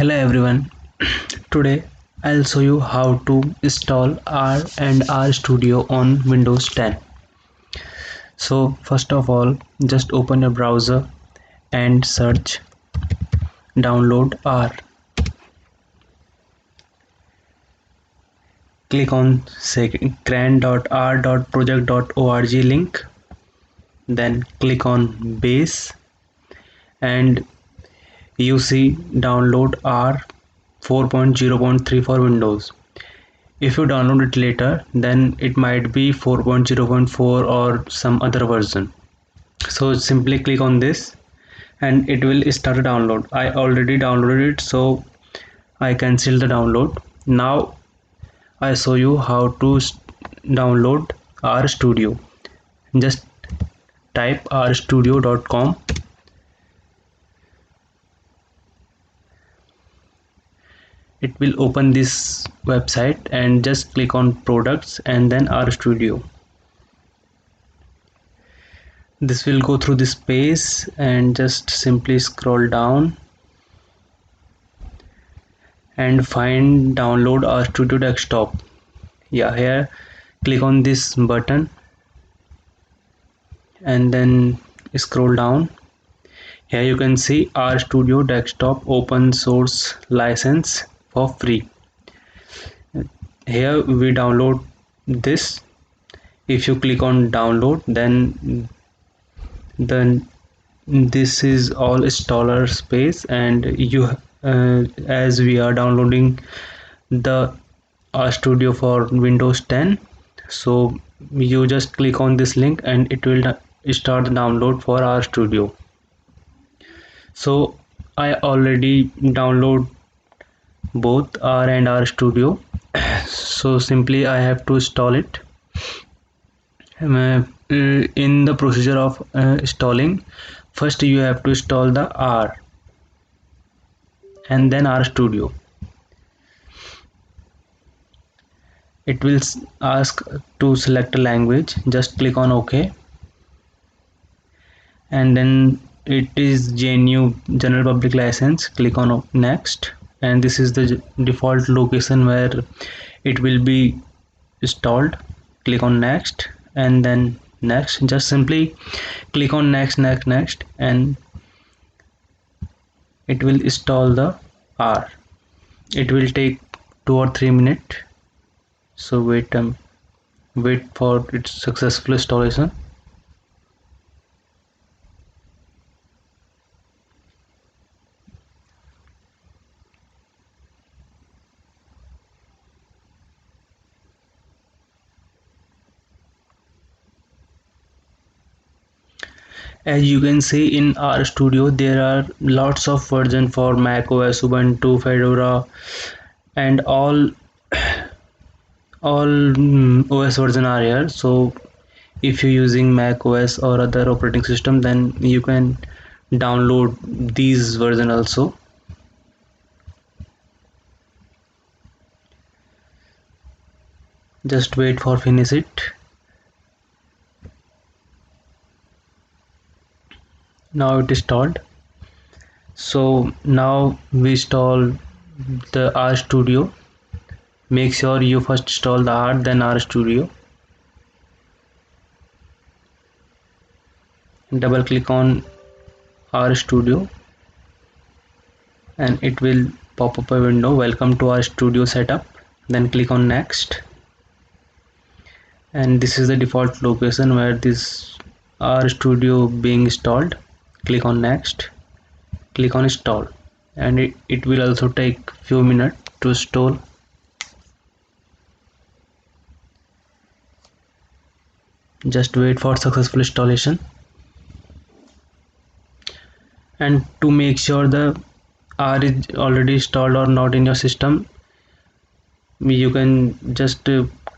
Hello everyone. Today I'll show you how to install R and R Studio on Windows 10. So first of all, just open your browser and search download R. Click on cran.r.project.org link, then click on base and you see download R 4.0.3 for Windows. If you download it later, then it might be 4.0.4 or some other version. So simply click on this and it will start a download. I already downloaded it, so I cancel the download. Now I show you how to download RStudio. Just type rstudio.com. It will open this website and just click on products and then RStudio. This will go through this page and just simply scroll down and find download RStudio desktop. Yeah, here click on this button and then scroll down. Here you can see RStudio desktop open source license for free. Here we download this. If you click on download, then this is all installer space, and you as we are downloading the RStudio for Windows 10, so you just click on this link and it will start the download for RStudio. So I already download both R and RStudio, so simply I have to install it. In the procedure of installing, first you have to install the R and then RStudio. It will ask to select a language. Just click on OK, and then it is GNU General Public License. Click on next, and this is the default location where it will be installed. Click on next and then next. Just simply click on next, and it will install the R. It will take 2 or 3 minutes, so wait for its successful installation. As you can see in RStudio, there are lots of versions for Mac OS, Ubuntu, Fedora, and all OS version are here. So if you're using Mac OS or other operating system, then you can download these version also. Just wait for finish it. Now it is installed. So now we install the RStudio. Make sure you first install the R, then RStudio. Double click on RStudio and it will pop up a window. Welcome to RStudio setup. Then click on next, and this is the default location where this RStudio being installed. Click on next, click on install, and it will also take few minutes to install. Just wait for successful installation. And to make sure the R is already installed or not in your system, you can just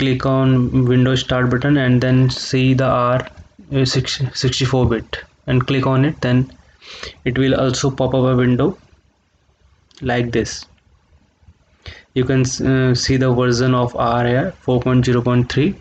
click on Windows Start button and then see the R 64-bit and click on it. Then it will also pop up a window like this. You can see the version of R here, 4.0.3.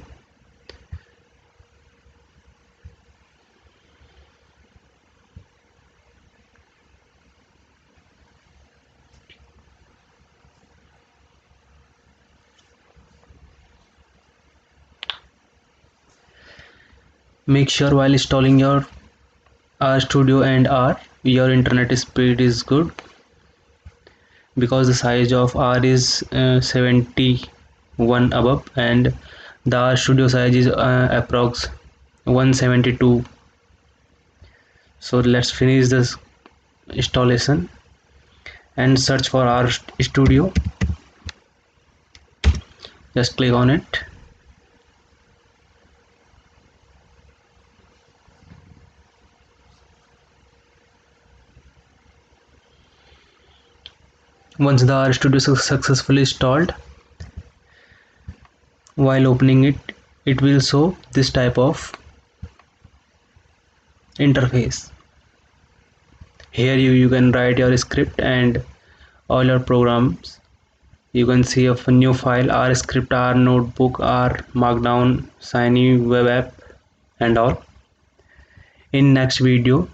Make sure while installing your RStudio and R, your internet speed is good, because the size of R is 71 above and the RStudio size is approx 172. So let's finish this installation and search for RStudio. Just click on it. Once the RStudio is successfully installed, while opening it, it will show this type of interface. Here you can write your script and all your programs. You can see a new file, R script, R notebook, R markdown, shiny web app and all. In next video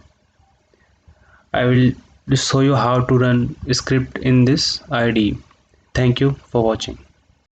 I will show you how to run script in this IDE. Thank you for watching.